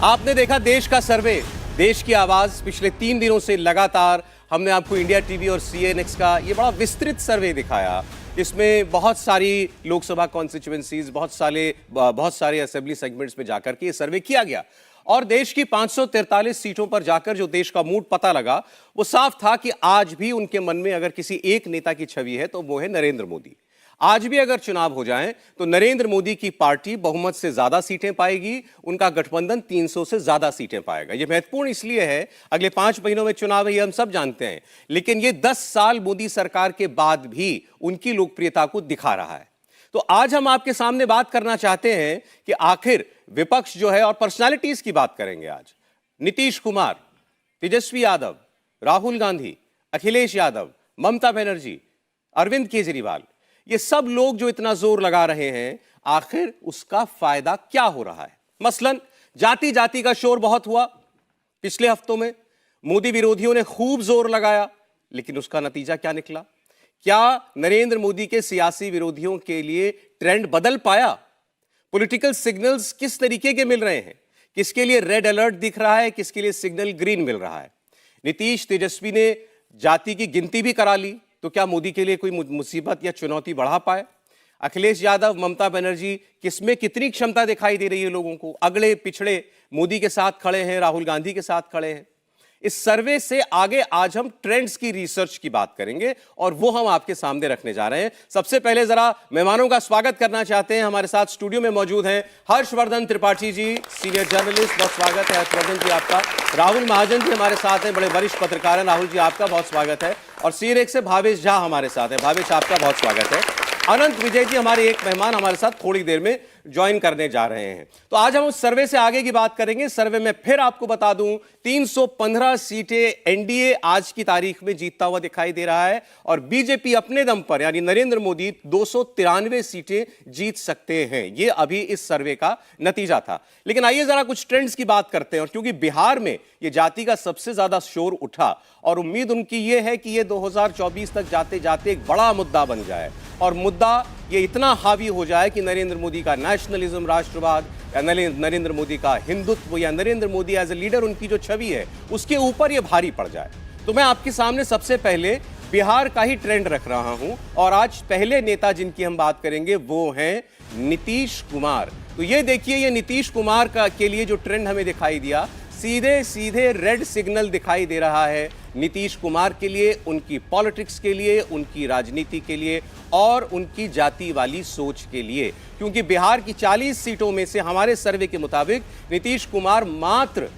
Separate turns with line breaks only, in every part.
आपने देखा देश का सर्वे, देश की आवाज। पिछले 3 दिनों से लगातार हमने आपको इंडिया टीवी और सीएनएक्स का ये बड़ा विस्तृत सर्वे दिखाया। इसमें बहुत सारी लोकसभा कॉन्स्टिट्यूएंसीज, बहुत सारे असेंबली सेगमेंट्स में जाकर के ये सर्वे किया गया और देश की 543 सीटों पर जाकर जो देश का मूड पता लगा, वो साफ था कि आज भी उनके मन में अगर किसी एक नेता की छवि है तो वो है नरेंद्र मोदी। आज भी अगर चुनाव हो जाएं तो नरेंद्र मोदी की पार्टी बहुमत से ज्यादा सीटें पाएगी, उनका गठबंधन 300 से ज्यादा सीटें पाएगा। यह महत्वपूर्ण इसलिए है, अगले 5 महीनों में चुनाव है, ये हम सब जानते हैं, लेकिन ये 10 साल मोदी सरकार के बाद भी उनकी लोकप्रियता को दिखा रहा है। तो आज हम आपके सामने बात करना चाहते हैं कि आखिर विपक्ष जो है, और पर्सनालिटीज की बात करेंगे आज। नीतीश कुमार, तेजस्वी यादव, राहुल गांधी, अखिलेश यादव, ममता बनर्जी, अरविंद केजरीवाल, ये सब लोग जो इतना जोर लगा रहे हैं, आखिर उसका फायदा क्या हो रहा है। मसलन जाति जाति का शोर बहुत हुआ पिछले हफ्तों में, मोदी विरोधियों ने खूब जोर लगाया, लेकिन उसका नतीजा क्या निकला? क्या नरेंद्र मोदी के सियासी विरोधियों के लिए ट्रेंड बदल पाया? पॉलिटिकल सिग्नल्स किस तरीके के मिल रहे हैं? किसके लिए रेड अलर्ट दिख रहा है, किसके लिए सिग्नल ग्रीन मिल रहा है? नीतीश तेजस्वी ने जाति की गिनती भी करा ली, तो क्या मोदी के लिए कोई मुसीबत या चुनौती बढ़ा पाए? अखिलेश यादव, ममता बनर्जी, किसमें कितनी क्षमता दिखाई दे रही है लोगों को? अगले पिछड़े मोदी के साथ खड़े हैं, राहुल गांधी के साथ खड़े हैं। इस सर्वे से आगे आज हम ट्रेंड्स की रिसर्च की बात करेंगे और वो हम आपके सामने रखने जा रहे हैं। सबसे पहले जरा मेहमानों का स्वागत करना चाहते हैं। हमारे साथ स्टूडियो में मौजूद हैं हर्षवर्धन त्रिपाठी जी, सीनियर जर्नलिस्ट, बहुत स्वागत है हर्षवर्धन जी आपका। राहुल महाजन जी हमारे साथ हैं, बड़े वरिष्ठ पत्रकार हैं। राहुल जी आपका बहुत स्वागत है। और सीएनएक्स से भावेश झा हमारे साथ हैं। भावेश आपका बहुत स्वागत है। अनंत विजय जी हमारे एक मेहमान हमारे साथ थोड़ी देर में ज्वाइन करने जा रहे हैं। तो आज हम उस सर्वे से आगे की बात करेंगे। सर्वे में फिर आपको बता दूं, 315 सीटें एनडीए आज की तारीख में जीतता हुआ दिखाई दे रहा है और बीजेपी अपने दम पर यानी नरेंद्र मोदी 293 सीटें जीत सकते हैं। यह अभी इस सर्वे का नतीजा था। लेकिन आइए जरा कुछ ट्रेंड्स की बात करते हैं। और क्योंकि बिहार में यह जाति का सबसे ज्यादा शोर उठा और उम्मीद उनकी यह है कि यह 2024 तक जाते जाते एक बड़ा मुद्दा बन जाए और मुद्दा ये इतना हावी हो जाए कि नरेंद्र मोदी का नेशनलिज्म, राष्ट्रवाद, या नरेंद्र मोदी का हिंदुत्व, या Narendra Modi as a leader उनकी जो छवि है उसके ऊपर ये भारी पड़ जाए। तो मैं आपके सामने सबसे पहले बिहार का ही ट्रेंड रख रहा हूं और आज पहले नेता जिनकी हम बात करेंगे वो हैं नीतीश कुमार। तो ये देखिए, ये नीतीश कुमार का के लिए जो ट्रेंड हमें दिखाई दिया, सीधे सीधे रेड सिग्नल दिखाई दे रहा है नीतीश कुमार के लिए, उनकी पॉलिटिक्स के लिए, उनकी राजनीति के लिए और उनकी जाति वाली सोच के लिए। क्योंकि बिहार की 40 सीटों में से हमारे सर्वे के मुताबिक नीतीश कुमार मात्र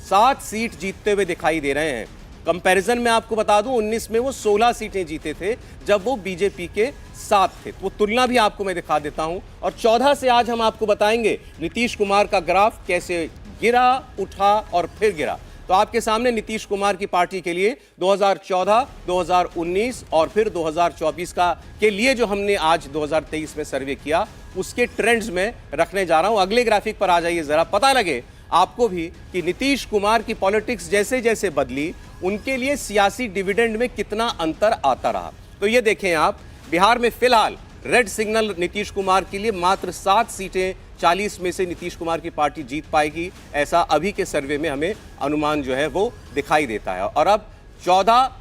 7 सीट जीतते हुए दिखाई दे रहे हैं। कंपैरिजन में आपको बता दूं, 19 में वो 16 सीटें जीते थे जब वो बीजेपी के साथ थे। वो तुलना भी आपको मैं दिखा देता हूं। और 14 से आज हम आपको बताएंगे नीतीश कुमार का ग्राफ कैसे गिरा, उठा और फिर गिरा। तो आपके सामने नीतीश कुमार की पार्टी के लिए 2014, 2019 और फिर 2024 के लिए जो हमने आज 2023 में सर्वे किया, उसके ट्रेंड्स में रखने जा रहा हूं। अगले ग्राफिक पर आ जाइए, जरा पता लगे आपको भी कि नीतीश कुमार की पॉलिटिक्स जैसे जैसे बदली, उनके लिए सियासी डिविडेंड में कितना अंतर आता रहा। तो ये देखें आप, बिहार में फिलहाल रेड सिग्नल नीतीश कुमार के लिए, मात्र 7 सीटें 40 में से नीतीश कुमार की पार्टी जीत पाएगी, ऐसा अभी के सर्वे में हमें अनुमान जो है वो दिखाई देता है। और अब 14,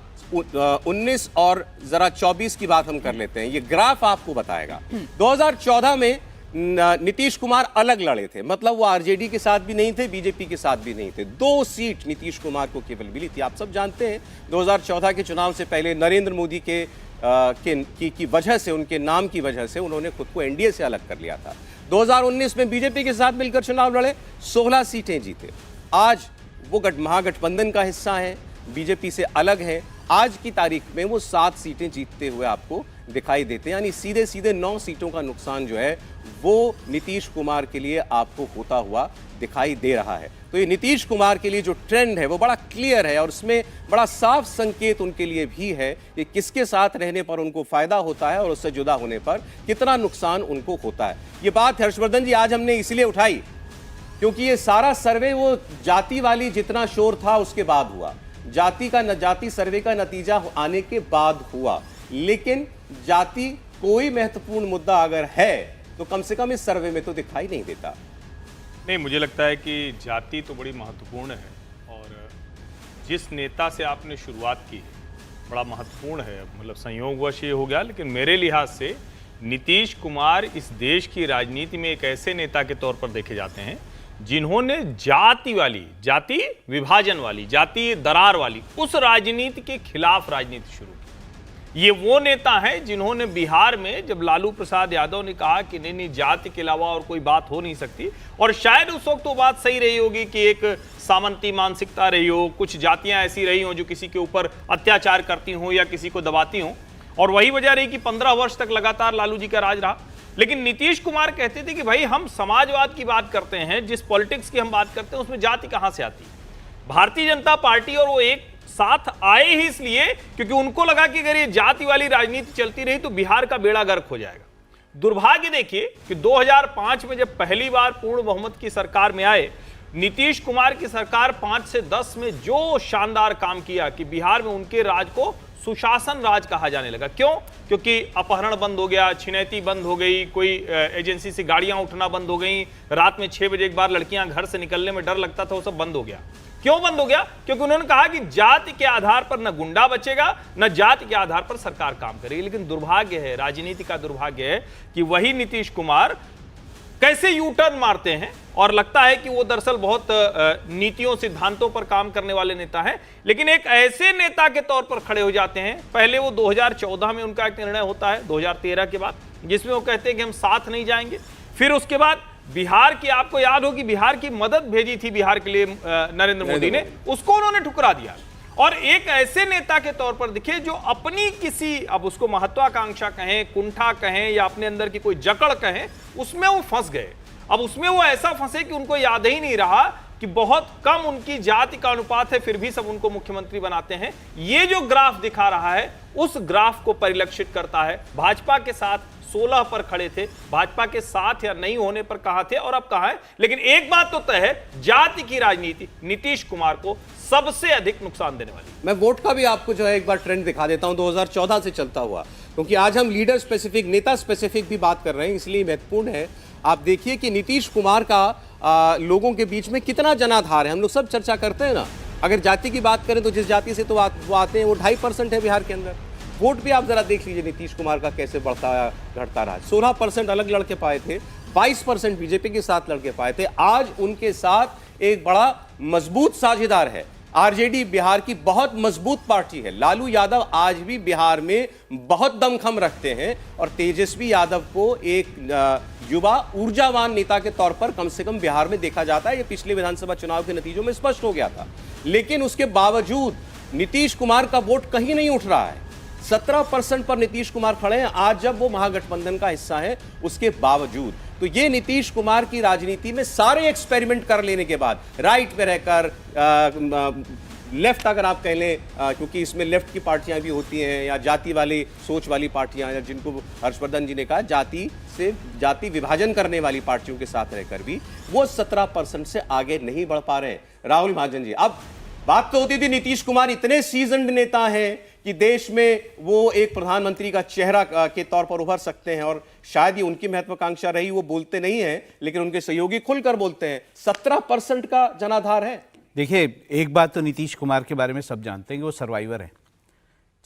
19 और जरा 24 की बात हम कर लेते हैं। ये ग्राफ आपको बताएगा 2014 में नीतीश कुमार अलग लड़े थे, मतलब वो आरजेडी के साथ भी नहीं थे, बीजेपी के साथ भी नहीं थे। 2 सीट नीतीश कुमार को केवल मिली थी। आप सब जानते हैं 2014 के चुनाव से पहले नरेंद्र मोदी की वजह से, उनके नाम की वजह से उन्होंने खुद को एनडीए से अलग कर लिया था। 2019 में बीजेपी के साथ मिलकर चुनाव लड़े, 16 सीटें जीते। आज वो महागठबंधन का हिस्सा है, बीजेपी से अलग है। आज की तारीख में वो 7 सीटें जीतते हुए आपको दिखाई देते हैं। यानी सीधे सीधे 9 सीटों का नुकसान जो है वो नीतीश कुमार के लिए आपको होता हुआ दिखाई दे रहा है। तो ये नीतीश कुमार के लिए जो ट्रेंड है वो बड़ा क्लियर है और उसमें बड़ा साफ संकेत उनके लिए भी है कि किसके साथ रहने पर उनको फायदा होता है और उससे जुदा होने पर कितना नुकसान उनको होता है। ये बात हर्षवर्धन जी आज हमने इसलिए उठाई क्योंकि ये सारा सर्वे वो जाति वाली जितना शोर था उसके बाद हुआ, जाति सर्वे का नतीजा आने के बाद हुआ। लेकिन जाति कोई महत्वपूर्ण मुद्दा अगर है तो कम से कम इस सर्वे में तो दिखाई नहीं देता।
नहीं, मुझे लगता है कि जाति तो बड़ी महत्वपूर्ण है और जिस नेता से आपने शुरुआत की है बड़ा महत्वपूर्ण है। मतलब संयोगवश ये हो गया, लेकिन मेरे लिहाज से नीतीश कुमार इस देश की राजनीति में एक ऐसे नेता के तौर पर देखे जाते हैं जिन्होंने जाति विभाजन वाली, जाति दरार वाली उस राजनीति के खिलाफ राजनीति शुरू की। ये वो नेता हैं जिन्होंने बिहार में, जब लालू प्रसाद यादव ने कहा कि नहीं जाति के अलावा और कोई बात हो नहीं सकती, और शायद उस वक्त तो बात सही रही होगी कि एक सामंती मानसिकता रही हो, कुछ जातियां ऐसी रही हो जो किसी के ऊपर अत्याचार करती हो या किसी को दबाती हो, और वही वजह रही कि 15 वर्ष तक लगातार लालू जी का राज रहा। लेकिन नीतीश कुमार कहते थे कि भाई हम समाजवाद की बात करते हैं, जिस पॉलिटिक्स की हम बात करते हैं उसमें जाति कहां से आती है। भारतीय जनता पार्टी और वो एक साथ आए ही इसलिए क्योंकि उनको लगा कि अगर ये जाति वाली राजनीति चलती रही तो बिहार का बेड़ा गर्क हो जाएगा। दुर्भाग्य देखिए कि 2005 में जब पहली बार पूर्ण बहुमत की सरकार में आए, नीतीश कुमार की सरकार 5 से 10 में जो शानदार काम किया कि बिहार में उनके राज को सुशासन राज कहा जाने लगा। क्यों? क्योंकि अपहरण बंद हो गया, छिनैती बंद हो गई, कोई एजेंसी से गाड़ियां उठना बंद हो गई, रात में 6 बजे एक बार लड़कियां घर से निकलने में डर लगता था, वो सब बंद हो गया। क्यों बंद हो गया? क्योंकि उन्होंने कहा कि जाति के आधार पर न गुंडा बचेगा, न जाति के आधार पर सरकार काम करेगी। लेकिन दुर्भाग्य है, राजनीति का दुर्भाग्य है कि वही नीतीश कुमार कैसे यू टर्न मारते हैं और लगता है कि वो दरअसल बहुत नीतियों सिद्धांतों पर काम करने वाले नेता हैं, लेकिन एक ऐसे नेता के तौर पर खड़े हो जाते हैं। पहले वो 2014 में उनका एक निर्णय होता है 2013 के बाद, जिसमें वो कहते हैं कि हम साथ नहीं जाएंगे। फिर उसके बाद बिहार की, आपको याद होगी, बिहार की मदद भेजी थी बिहार के लिए नरेंद्र मोदी ने, उसको उन्होंने ठुकरा दिया। और एक ऐसे नेता के तौर पर दिखे जो अपनी किसी, अब उसको महत्वाकांक्षा कहें, कुंठा कहें या अपने अंदर की कोई जकड़ कहें, उसमें वो फंस गए। अब उसमें वो ऐसा फंसे कि उनको याद ही नहीं रहा कि बहुत कम उनकी जाति का अनुपात है, फिर भी सब उनको मुख्यमंत्री बनाते हैं। ये जो ग्राफ दिखा रहा है उस ग्राफ को परिलक्षित करता है। भाजपा के साथ 16 पर खड़े थे, भाजपा के साथ या नहीं होने पर कहां थे और अब कहां है। लेकिन एक बात तो तय है, जाति की राजनीति नीतीश कुमार को सबसे अधिक नुकसान देने वाली।
मैं वोट का भी आपको जो है एक बार ट्रेंड दिखा देता हूं 2014 से चलता हुआ, क्योंकि आज हम लीडर स्पेसिफिक, नेता स्पेसिफिक भी बात कर रहे हैं, इसलिए महत्वपूर्ण है। आप देखिए कि नीतीश कुमार का लोगों के बीच में कितना जनाधार है। हम लोग सब चर्चा करते हैं ना, अगर जाति की बात करें तो जिस जाति से तो वो आते हैं वो 2.5% है बिहार के अंदर। वोट भी आप जरा देख लीजिए नीतीश कुमार का कैसे बढ़ता घटता रहा। 16% अलग लड़के पाए थे, 22% बीजेपी के साथ लड़के पाए थे। आज उनके साथ एक बड़ा मजबूत साझेदार है। आरजेडी बिहार की बहुत मजबूत पार्टी है। लालू यादव आज भी बिहार में बहुत दमखम रखते हैं और तेजस्वी यादव को एक युवा ऊर्जावान नेता के तौर पर कम से कम बिहार में देखा जाता है। ये पिछले विधानसभा चुनाव के नतीजों में स्पष्ट हो गया था। लेकिन उसके बावजूद नीतीश कुमार का वोट कहीं नहीं उठ रहा है। 17% पर नीतीश कुमार खड़े हैं आज, जब वो महागठबंधन का हिस्सा है उसके बावजूद। तो ये नीतीश कुमार की राजनीति में सारे एक्सपेरिमेंट कर लेने के बाद, राइट पे रहकर, लेफ्ट अगर आप कह लें, क्योंकि इसमें लेफ्ट की पार्टियां भी होती हैं, या जाति वाली सोच वाली पार्टियां, या जिनको हर्षवर्धन जी ने कहा जाति विभाजन करने वाली पार्टियों के साथ रहकर भी वो 17% से आगे नहीं बढ़ पा रहे हैं। राहुल महाजन जी, अब बात तो होती थी नीतीश कुमार इतने सीजन्ड नेता हैं कि देश में वो एक प्रधानमंत्री का चेहरा के तौर पर उभर सकते हैं, और शायद ये उनकी महत्वाकांक्षा रही। वो बोलते नहीं हैं लेकिन उनके सहयोगी खुलकर बोलते हैं। 17% का जनाधार है।
देखिए, एक बात तो नीतीश कुमार के बारे में सब जानते हैं कि वो सर्वाइवर हैं।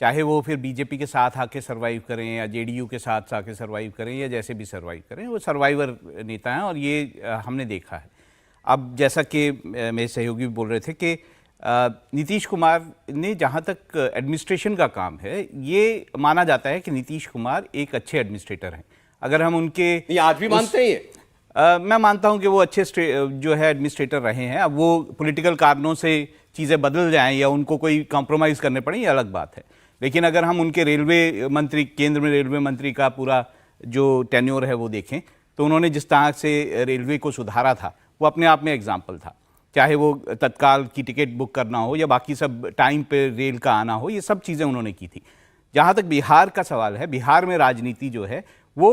चाहे वो फिर बीजेपी के साथ आके सर्वाइव करें या जेडीयू के साथ आके सर्वाइव करें या जैसे भी सर्वाइव करें, वो सर्वाइवर नेता हैं और ये हमने देखा है। अब जैसा कि मेरे सहयोगी बोल रहे थे कि नीतीश कुमार ने, जहाँ तक एडमिनिस्ट्रेशन का काम है, ये माना जाता है कि नीतीश कुमार एक अच्छे एडमिनिस्ट्रेटर हैं। अगर हम उनके,
ये आज भी मानते हैं,
मैं मानता हूं कि वो अच्छे जो है एडमिनिस्ट्रेटर रहे हैं। अब वो पॉलिटिकल कारणों से चीज़ें बदल जाएं या उनको कोई कॉम्प्रोमाइज़ करने पड़े, ये अलग बात है। लेकिन अगर हम उनके रेलवे मंत्री, केंद्र में रेलवे मंत्री का पूरा जो टेन्योर है वो देखें, तो उन्होंने जिस तरह से रेलवे को सुधारा था वो अपने आप में एग्जाम्पल था। चाहे वो तत्काल की टिकट बुक करना हो या बाकी सब टाइम पे रेल का आना हो, ये सब चीज़ें उन्होंने की थी। जहाँ तक बिहार का सवाल है, बिहार में राजनीति जो है वो,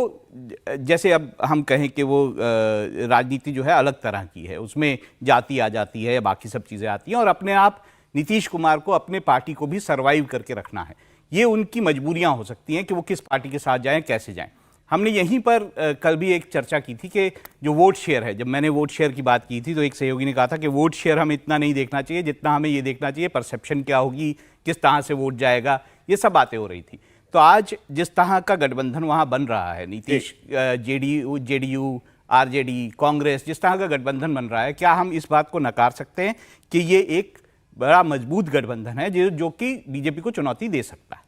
जैसे अब हम कहें कि वो राजनीति जो है अलग तरह की है, उसमें जाति आ जाती है या बाकी सब चीज़ें आती हैं, और अपने आप नीतीश कुमार को, अपने पार्टी को भी सर्वाइव करके रखना है। ये उनकी मजबूरियां हो सकती हैं कि वो किस पार्टी के साथ जाएं, कैसे जाएं। हमने यहीं पर कल भी एक चर्चा की थी कि जो वोट शेयर है, जब मैंने वोट शेयर की बात की थी तो एक सहयोगी ने कहा था कि वोट शेयर हमें इतना नहीं देखना चाहिए जितना हमें ये देखना चाहिए परसेप्शन क्या होगी, किस तरह से वोट जाएगा, ये सब बातें हो रही थी। तो आज जिस तरह का गठबंधन वहाँ बन रहा है, नीतीश जेडीयू आरजेडी कांग्रेस, जिस तरह का गठबंधन बन रहा है, क्या हम इस बात को नकार सकते हैं कि ये एक बड़ा मजबूत गठबंधन है जो कि बीजेपी को चुनौती दे सकता है?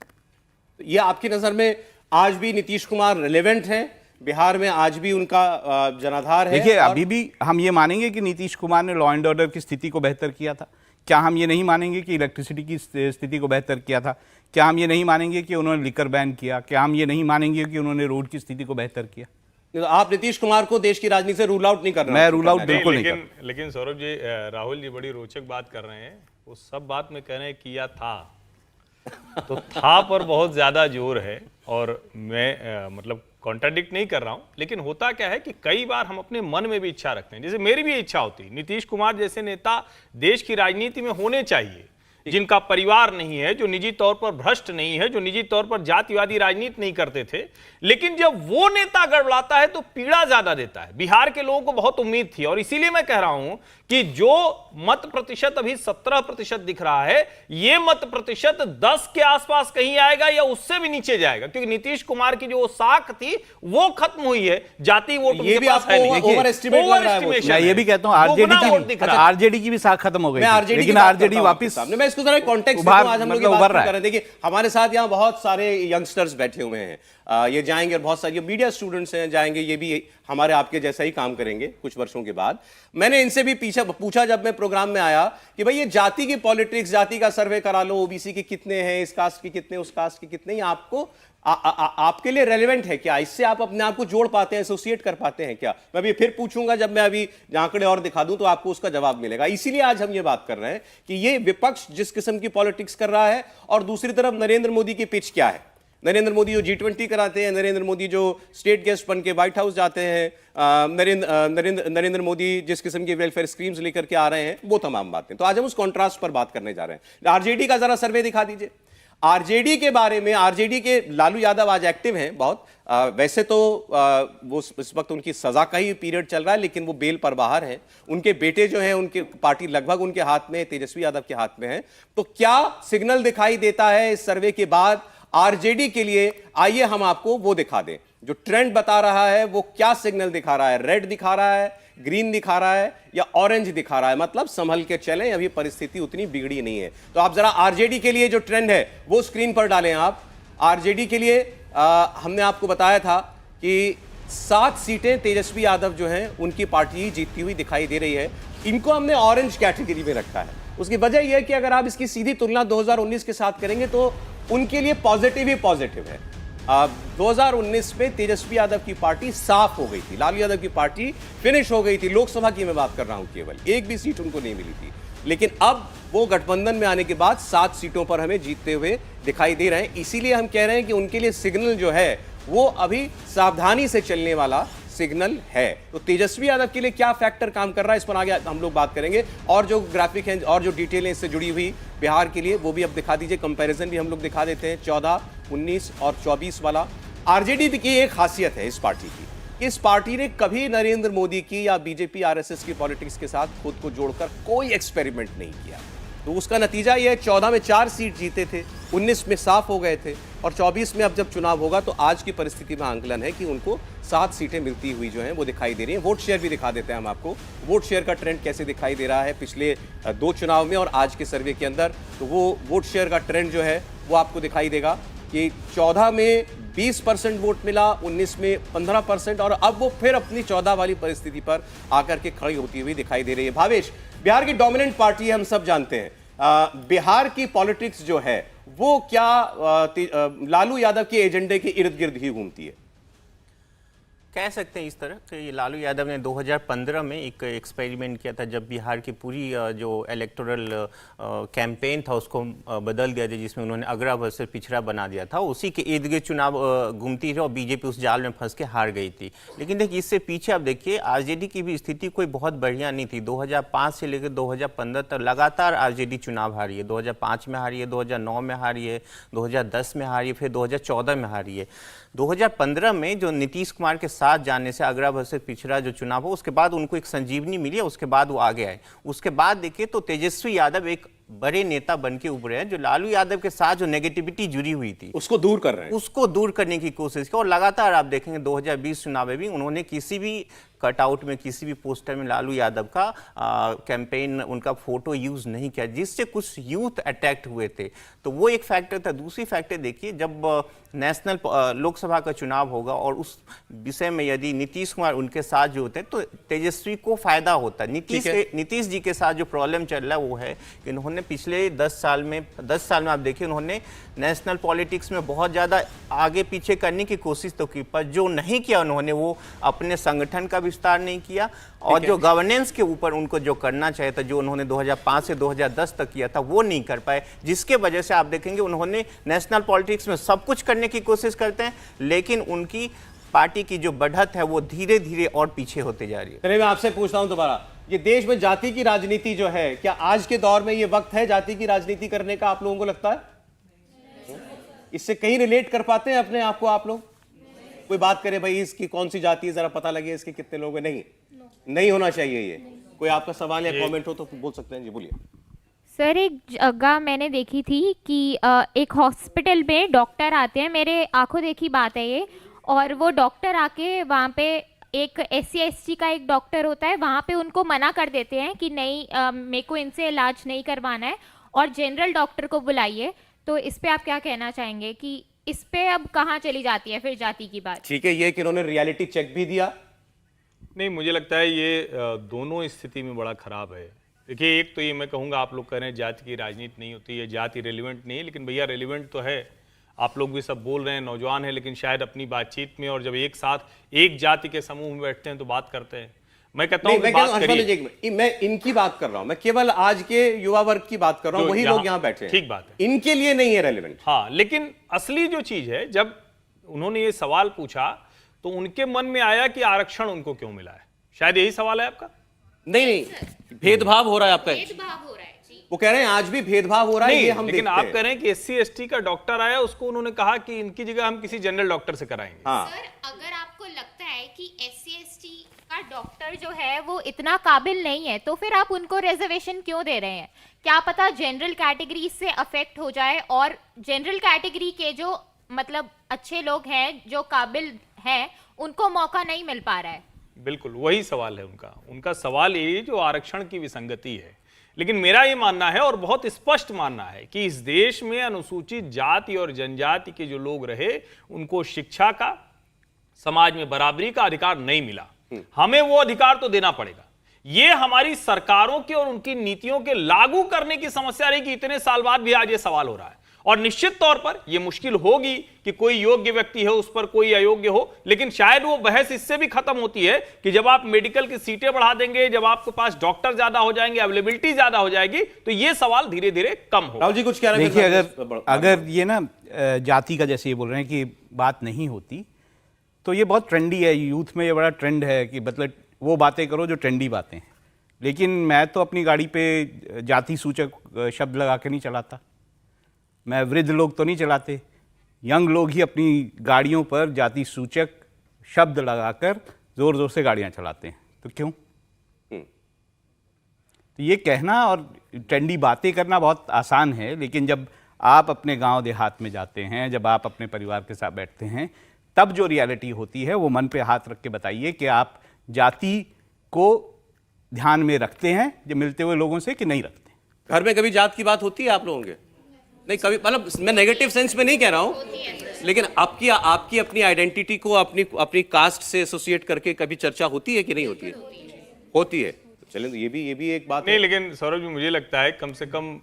ये आपकी नजर में आज भी नीतीश कुमार रिलेवेंट हैं? बिहार में आज भी उनका जनाधार है?
देखिए, अभी भी हम ये मानेंगे कि नीतीश कुमार ने लॉ एंड ऑर्डर की स्थिति को बेहतर किया था। क्या हम ये नहीं मानेंगे कि इलेक्ट्रिसिटी की स्थिति को बेहतर किया था? क्या हम ये नहीं मानेंगे कि उन्होंने लिकर बैन किया? क्या हम ये नहीं मानेंगे कि उन्होंने रोड की स्थिति को बेहतर किया?
तो आप नीतीश कुमार को देश की राजनीति से रूल आउट नहीं कर रहे?
मैं रूल आउट बिल्कुल नहीं कर।
लेकिन सौरभ जी, राहुल जी बड़ी रोचक बात कर रहे हैं। वो सब बात में कह रहे हैं किया था, तो था पर बहुत ज्यादा जोर है। और मैं मतलब कॉन्ट्राडिक्ट नहीं कर रहा हूं, लेकिन होता क्या है कि कई बार हम अपने मन में भी इच्छा रखते हैं। जैसे मेरी भी इच्छा होती है नीतीश कुमार जैसे नेता देश की राजनीति में होने चाहिए, जिनका परिवार नहीं है, जो निजी तौर पर भ्रष्ट नहीं है, जो निजी तौर पर जातिवादी राजनीति नहीं करते थे। लेकिन जब वो नेता गड़बड़ाता है तो पीड़ा ज्यादा देता है। बिहार के लोगों को बहुत उम्मीद थी, और इसीलिए मैं कह रहा हूं कि जो मत प्रतिशत अभी 17% दिख रहा है, ये मत प्रतिशत 10 के आसपास कहीं आएगा या उससे भी नीचे जाएगा, क्योंकि नीतीश कुमार की जो साख थी वो खत्म हुई है। जाति वोट
ये भी आपको ओवर एस्टिमेट लग रहा है।
मैं ये भी कहता हूं आरजेडी की भी साख खत्म हो गई, लेकिन आरजेडी वापस।
मैं इसको जरा कॉन्टेक्स्ट दूं, आज हम लोग बात कर रहे हैं। देखिए, हमारे साथ यहाँ बहुत सारे यंगस्टर्स बैठे हुए हैं, ये जाएंगे, और बहुत सारे मीडिया स्टूडेंट्स हैं जाएंगे, ये भी हमारे आपके जैसा ही काम करेंगे कुछ वर्षों के बाद। मैंने इनसे भी पूछा जब मैं प्रोग्राम में आया कि भाई ये जाति की पॉलिटिक्स, जाति का सर्वे करा लो, ओबीसी के कितने हैं, इस कास्ट के कितने, उस कास्ट के कितने, ये आपको आपके लिए रेलेवेंट है क्या? इससे आप अपने आप को जोड़ पाते हैं, एसोसिएट कर पाते हैं क्या? मैं अभी फिर पूछूंगा, जब मैं अभी आंकड़े और दिखा दूं तो आपको उसका जवाब मिलेगा। इसीलिए आज हम ये बात कर रहे हैं कि ये विपक्ष जिस किस्म की पॉलिटिक्स कर रहा है, और दूसरी तरफ नरेंद्र मोदी की पिच क्या है। नरेंद्र मोदी जो G20 कराते हैं, नरेंद्र मोदी जो स्टेट गेस्ट बन के व्हाइट हाउस जाते हैं, नरेंद्र मोदी जिस किस्म की वेलफेयर स्कीम्स लेकर के आ रहे हैं, वो तमाम बातें। तो आज हम उस कॉन्ट्रास्ट पर बात करने जा रहे हैं। आरजेडी का जरा सर्वे दिखा दीजिए। आरजेडी के बारे में, आरजेडी के लालू यादव आज एक्टिव हैं बहुत। वैसे तो वो इस वक्त उनकी सजा का ही पीरियड चल रहा है, लेकिन वो बेल पर बाहर हैं। उनके बेटे जो हैं, उनके पार्टी लगभग उनके हाथ में, तेजस्वी यादव के हाथ में है। तो क्या सिग्नल दिखाई देता है इस सर्वे के बाद आरजेडी के लिए? आइए हम आपको वो दिखा दें। जो ट्रेंड बता रहा है वो क्या सिग्नल दिखा रहा है? रेड दिखा रहा है, ग्रीन दिखा रहा है, या ऑरेंज दिखा रहा है? मतलब संभल के चलें, अभी परिस्थिति उतनी बिगड़ी नहीं है। तो आप जरा आरजेडी के लिए जो ट्रेंड है वो स्क्रीन पर डालें आप। आरजेडी के लिए हमने आपको बताया था कि 7 सीटें तेजस्वी यादव जो हैं उनकी पार्टी जीतती हुई दिखाई दे रही है। इनको हमने ऑरेंज कैटेगरी में रखा है। उसकी वजह यह है कि अगर आप इसकी सीधी तुलना 2019 के साथ करेंगे तो उनके लिए पॉजिटिव ही पॉजिटिव है। 2019 में तेजस्वी यादव की पार्टी साफ हो गई थी, लालू यादव की पार्टी फिनिश हो गई थी। लोकसभा की मैं बात कर रहा हूं, केवल एक भी सीट उनको नहीं मिली थी। लेकिन अब वो गठबंधन में आने के बाद 7 सीटों पर हमें जीतते हुए दिखाई दे रहे हैं। इसीलिए हम कह रहे हैं कि उनके लिए सिग्नल जो है वो अभी सावधानी से चलने वाला सिग्नल है। तो तेजस्वी यादव के लिए क्या फैक्टर काम कर रहा है, इस पर आगे हम लोग बात करेंगे। और जो ग्राफिक हैं और जो डिटेल है इससे जुड़ी हुई बिहार के लिए, वो भी अब दिखा दीजिए। कंपैरिजन भी हम लोग दिखा देते हैं 14, 19 और 24 वाला। आरजेडी की एक खासियत है इस पार्टी की, इस पार्टी ने कभी नरेंद्र मोदी की या बीजेपी आरएसएस की पॉलिटिक्स के साथ खुद को जोड़कर कोई एक्सपेरिमेंट नहीं किया। तो उसका नतीजा यह है, 14 में 4 सीट जीते थे, 19 में साफ हो गए थे, और 24 में अब जब चुनाव होगा तो आज की परिस्थिति में आंकलन है कि उनको 7 सीटें मिलती हुई जो हैं वो दिखाई दे रही हैं। वोट शेयर भी दिखा देते हैं हम आपको, वोट शेयर का ट्रेंड कैसे दिखाई दे रहा है पिछले 2 चुनाव में और आज के सर्वे के अंदर। तो वो वोट शेयर का ट्रेंड जो है वो आपको दिखाई देगा कि 14 में 20% वोट मिला, 19 में 15%, और अब वो फिर अपनी 14 वाली परिस्थिति पर आकर के खड़ी होती हुई दिखाई दे रही है। भावेश, बिहार की डोमिनेंट पार्टी है, हम सब जानते हैं। बिहार की पॉलिटिक्स जो है वो क्या लालू यादव के एजेंडे के इर्द गिर्द ही घूमती है?
कह सकते हैं इस तरह कि लालू यादव ने 2015 में एक एक्सपेरिमेंट किया था, जब बिहार की पूरी जो इलेक्टोरल कैंपेन था उसको बदल दिया था, जिसमें उन्होंने अगड़ा वर्सेस पिछड़ा बना दिया था। उसी के इर्द गिर्द चुनाव घूमती रही और बीजेपी उस जाल में फंस के हार गई थी। लेकिन देखिए, इससे पीछे आप देखिए आरजेडी की भी स्थिति कोई बहुत बढ़िया नहीं थी। 2005 से लेकर 2015 तक लगातार आरजेडी चुनाव हारी है। 2005 में हारी है, 2009 में हारी है, 2010 में हारी है, फिर 2014 में हारी है। 2015 में जो नीतीश कुमार के साथ जाने से अगड़ा वर्सेस पिछड़ा जो चुनाव हो, उसके बाद उनको एक संजीवनी मिली, उसके बाद वो आगे आए। उसके बाद देखिए तो तेजस्वी यादव एक बड़े नेता बन के उभरे हैं, जो लालू यादव के साथ जो नेगेटिविटी जुड़ी हुई थी
उसको दूर कर रहे हैं,
उसको दूर करने की कोशिश की। और लगातार आप देखेंगे 2020 चुनाव में भी उन्होंने किसी भी कटआउट में, किसी भी पोस्टर में लालू यादव का कैंपेन, उनका फोटो यूज नहीं किया, जिससे कुछ यूथ अटैक्ट हुए थे। तो वो एक फैक्टर था। दूसरी फैक्टर देखिए, जब नेशनल लोकसभा का चुनाव होगा और उस विषय में यदि नीतीश कुमार उनके साथ जो होते हैं तो तेजस्वी को फायदा होता है। नीतीश जी के साथ जो प्रॉब्लम चल रहा है वो है कि उन्होंने पिछले 10 साल में आप देखिए उन्होंने नेशनल पॉलिटिक्स में बहुत ज़्यादा आगे पीछे करने की कोशिश तो की, पर जो नहीं किया उन्होंने वो अपने संगठन का विस्तार नहीं किया, और जो गवर्नेंस के ऊपर उनको जो करना चाहिए था, जो उन्होंने 2005 से 2010 तक किया था, वो नहीं कर पाए। जिसके वजह से आप देखेंगे उन्होंने नेशनल पॉलिटिक्स में सब कुछ करने की कोशिश करते हैं, लेकिन उनकी पार्टी की जो बढ़त है वो धीरे धीरे और पीछे होते जा रही है।
चलिए मैं आपसे पूछता हूं दोबारा, ये देश में जाति की राजनीति जो है, क्या आज के दौर में ये वक्त है जाति की राजनीति करने का, आप लोगों को लगता है? इससे कहीं रिलेट कर पाते हैं अपने आप को आप लोग? कोई बात करे भाई इसकी कौन सी जाति है, जरा पता लगे इसके कितने लोग हैं? नहीं होना चाहिए ये। कोई आपका सवाल या कमेंट हो तो बोल सकते हैं जी, बोलिए।
सर, एक जगह मैंने देखी थी कि एक हॉस्पिटल में डॉक्टर आते हैं, मेरे आंखों देखी बात है ये, और वो डॉक्टर आके वहाँ पे एक SC/ST का एक डॉक्टर होता है, वहाँ पे उनको मना कर देते हैं कि नहीं, मेरे को इनसे इलाज नहीं करवाना है, और जनरल डॉक्टर को बुलाइए। तो इस पे आप क्या कहना चाहेंगे कि इस पे अब कहाँ चली जाती है फिर जाति की बात?
ठीक है, ये कि उन्होंने रियलिटी चेक भी दिया।
नहीं, मुझे लगता है ये दोनों स्थिति में बड़ा खराब है। देखिए, एक तो ये मैं कहूँगा, आप लोग कह रहे हैं जाति की राजनीति नहीं होती है, जाति रेलिवेंट नहीं है, लेकिन भैया रेलिवेंट तो है। आप लोग भी सब बोल रहे हैं, नौजवान है, लेकिन शायद अपनी बातचीत में और जब एक साथ एक जाति के समूह में बैठते हैं तो बात करते हैं। मैं कहता हूँ
मैं इनकी बात कर रहा हूं, मैं केवल आज के युवा वर्ग की बात कर रहा हूं, वही लोग यहाँ बैठे हैं।
ठीक बात है,
इनके लिए नहीं है रेलेवेंट।
हाँ, लेकिन असली जो चीज है, जब उन्होंने ये सवाल पूछा तो उनके मन में आया कि आरक्षण उनको क्यों मिला है। शायद यही सवाल है आपका।
नहीं, भेदभाव हो रहा है आपका।
भेदभाव हो रहा है जी।
वो कह रहे हैं आज भी भेदभाव हो रहा है, ये हम
लेकिन
देखते
आप
हैं।
कह रहे हैं कि SC/ST का डॉक्टर आया, उसको उन्होंने कहा कि इनकी जगह हम किसी जनरल डॉक्टर से कराएंगे।
हाँ।
सर, अगर आपको लगता है कि SC/ST का डॉक्टर जो है वो इतना काबिल नहीं है, तो फिर आप उनको रिजर्वेशन क्यों दे रहे हैं? क्या पता जनरल कैटेगरी से अफेक्ट हो जाए, और जनरल कैटेगरी के जो मतलब अच्छे लोग हैं, जो काबिल हैं, उनको मौका नहीं मिल पा रहा है।
बिल्कुल वही सवाल है उनका सवाल ये जो आरक्षण की विसंगति है। लेकिन मेरा ये मानना है और बहुत स्पष्ट मानना है कि इस देश में अनुसूचित जाति और जनजाति के जो लोग रहे, उनको शिक्षा का, समाज में बराबरी का अधिकार नहीं मिला। हमें वो अधिकार तो देना पड़ेगा। ये हमारी सरकारों के और उनकी नीतियों के लागू करने की समस्या रही कि इतने साल बाद भी आज ये सवाल हो रहा है। और निश्चित तौर पर यह मुश्किल होगी कि कोई योग्य व्यक्ति है उस पर कोई अयोग्य हो, लेकिन शायद वो बहस इससे भी खत्म होती है कि जब आप मेडिकल की सीटें बढ़ा देंगे, जब आपके पास डॉक्टर ज्यादा हो जाएंगे, अवेलेबिलिटी ज्यादा हो जाएगी, तो ये सवाल धीरे धीरे कम होगा।
राहुल जी कुछ कह रहे हैं?
देखिए, अगर ये ना जाति का जैसे ये बोल रहे हैं कि बात नहीं होती, तो ये बहुत ट्रेंडी है। यूथ में ये बड़ा ट्रेंड है कि मतलब वो बातें करो जो ट्रेंडी बातें हैं। लेकिन मैं तो अपनी गाड़ी पे जाति सूचक शब्द लगा के नहीं चलाता। मैं वृद्ध लोग तो नहीं चलाते, यंग लोग ही अपनी गाड़ियों पर जाति सूचक शब्द लगाकर जोर जोर से गाड़ियां चलाते हैं। तो क्यों? तो ये कहना और ट्रेंडी बातें करना बहुत आसान है, लेकिन जब आप अपने गांव देहात में जाते हैं, जब आप अपने परिवार के साथ बैठते हैं, तब जो रियलिटी होती है वो मन पे हाथ रख के बताइए कि आप जाति को ध्यान में रखते हैं जो मिलते हुए लोगों से, कि नहीं रखते।
घर में कभी जात की बात होती है आप लोगों के? नहीं कभी, मतलब मैं नेगेटिव सेंस में नहीं कह रहा हूं, लेकिन आपकी अपनी आइडेंटिटी को अपनी कास्ट से एसोसिएट करके कभी चर्चा होती है कि नहीं होती है? होती है। चलें, ये भी एक बात
नहीं
है।
लेकिन सौरभ जी, मुझे लगता है कम से कम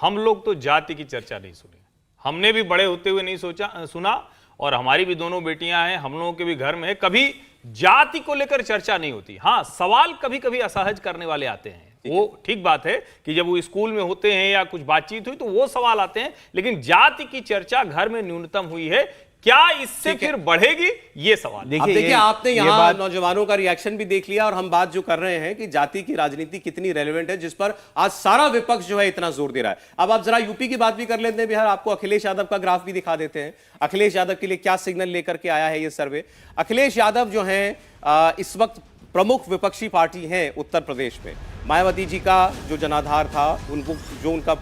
हम लोग तो जाति की चर्चा नहीं सुनी, हमने भी बड़े होते हुए नहीं सुना, और हमारी भी दोनों बेटियां हैं, हम लोगों के भी घर में है, कभी जाति को लेकर चर्चा नहीं होती। हाँ, सवाल कभी कभी असहज करने वाले आते हैं, वो ठीक बात है कि जब वो स्कूल में होते हैं या कुछ बातचीत हुई तो वो सवाल आते हैं, लेकिन जाति की चर्चा घर में न्यूनतम हुई है। क्या इससे फिर बढ़ेगी, ये सवाल।
अब देखिए आपने यहाँ नौजवानों का रिएक्शन भी देख लिया और हम बात जो कर रहे हैं कि जाति की राजनीति कितनी रेलेवेंट है, जिस पर आज सारा विपक्ष जो है इतना जोर दे रहा है। अब आप जरा यूपी की बात भी कर लेते हैं बिहार। आपको अखिलेश यादव का ग्राफ भी दिखा देते हैं। अखिलेश यादव के लिए क्या सिग्नल लेकर के आया है ये सर्वे। अखिलेश यादव जो है इस वक्त प्रमुख विपक्षी पार्टी है उत्तर प्रदेश में। मायावती जी का जो जनाधार था, उनको जो उनका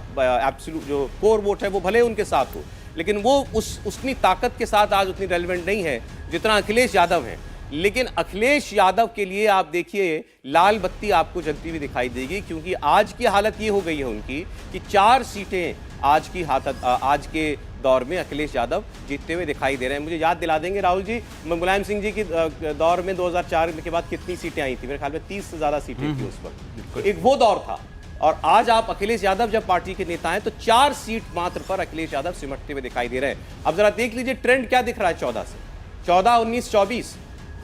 एब्सोल्यूट जो कोर वोट है वो भले उनके साथ हो, लेकिन वो उतनी ताकत के साथ आज उतनी रेलेवेंट नहीं है जितना अखिलेश यादव है। लेकिन अखिलेश यादव के लिए आप देखिए लाल बत्ती आपको जलती हुई दिखाई देगी, क्योंकि आज की हालत ये हो गई है उनकी कि 4 सीटें आज के दौर में अखिलेश यादव जीतते हुए दिखाई दे रहे हैं। मुझे याद दिला देंगे राहुल जी, मुलायम सिंह जी की दौर में 2004 के बाद कितनी सीटें आई थी? मेरे ख्याल में 30 से ज्यादा सीटें थी उस वक्त, एक वो दौर था। और आज आप अखिलेश यादव जब पार्टी के नेता हैं तो 4 सीट मात्र पर अखिलेश यादव सिमटते हुए दिखाई दे रहे हैं। अब जरा देख लीजिए ट्रेंड क्या दिख रहा है 14 से 14, 19, 24।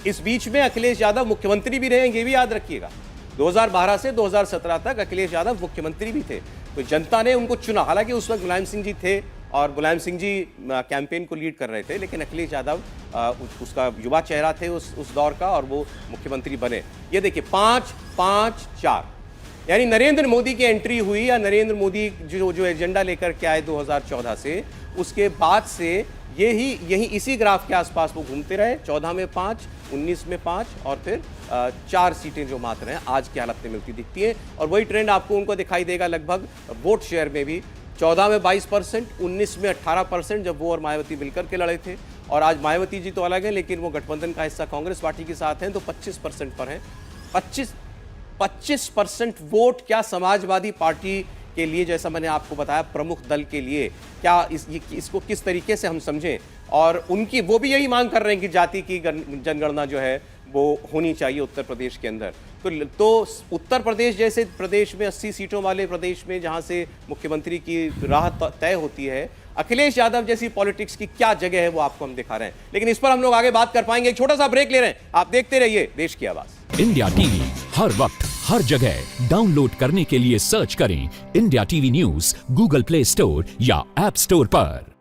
इस बीच में अखिलेश यादव मुख्यमंत्री भी रहे, ये भी याद रखिएगा। 2012 से 2017 तक अखिलेश यादव मुख्यमंत्री भी थे, तो जनता ने उनको चुना। हालांकि उस वक्त मुलायम सिंह जी थे और मुलायम सिंह जी कैंपेन को लीड कर रहे थे, लेकिन अखिलेश यादव उसका युवा चेहरा थे उस दौर का, और वो मुख्यमंत्री बने। ये देखिए 5, 5, 4, यानी नरेंद्र मोदी की एंट्री हुई या नरेंद्र मोदी जो एजेंडा लेकर के आए 2014 से, उसके बाद से यही इसी ग्राफ के आसपास वो घूमते रहे। 14 में 5, 19 में 5 और फिर 4 सीटें जो मात्र हैं आज की हालत में मिलती दिखती हैं। और वही ट्रेंड आपको उनको दिखाई देगा लगभग वोट शेयर में भी। 14 में 22%, 19 में 18% जब वो और मायावती मिलकर के लड़े थे। और आज मायावती जी तो अलग है, लेकिन वो गठबंधन का हिस्सा कांग्रेस पार्टी के साथ हैं, तो 25% पर हैं। 25% वोट क्या समाजवादी पार्टी के लिए, जैसा मैंने आपको बताया, प्रमुख दल के लिए क्या इसको किस तरीके से हम समझें? और उनकी वो भी यही मांग कर रहे हैं कि जाति की जनगणना जो है वो होनी चाहिए उत्तर प्रदेश के अंदर। तो उत्तर प्रदेश जैसे प्रदेश में 80 सीटों वाले प्रदेश में जहां से मुख्यमंत्री की राह तय होती है, अखिलेश यादव जैसी पॉलिटिक्स की क्या जगह है वो आपको हम दिखा रहे हैं। लेकिन इस पर हम लोग आगे बात कर पाएंगे। एक छोटा सा ब्रेक ले रहे हैं, आप देखते रहिए देश की आवाज।
इंडिया टीवी हर वक्त हर जगह डाउनलोड करने के लिए सर्च करें India TV news Google play store या ऐप स्टोर पर।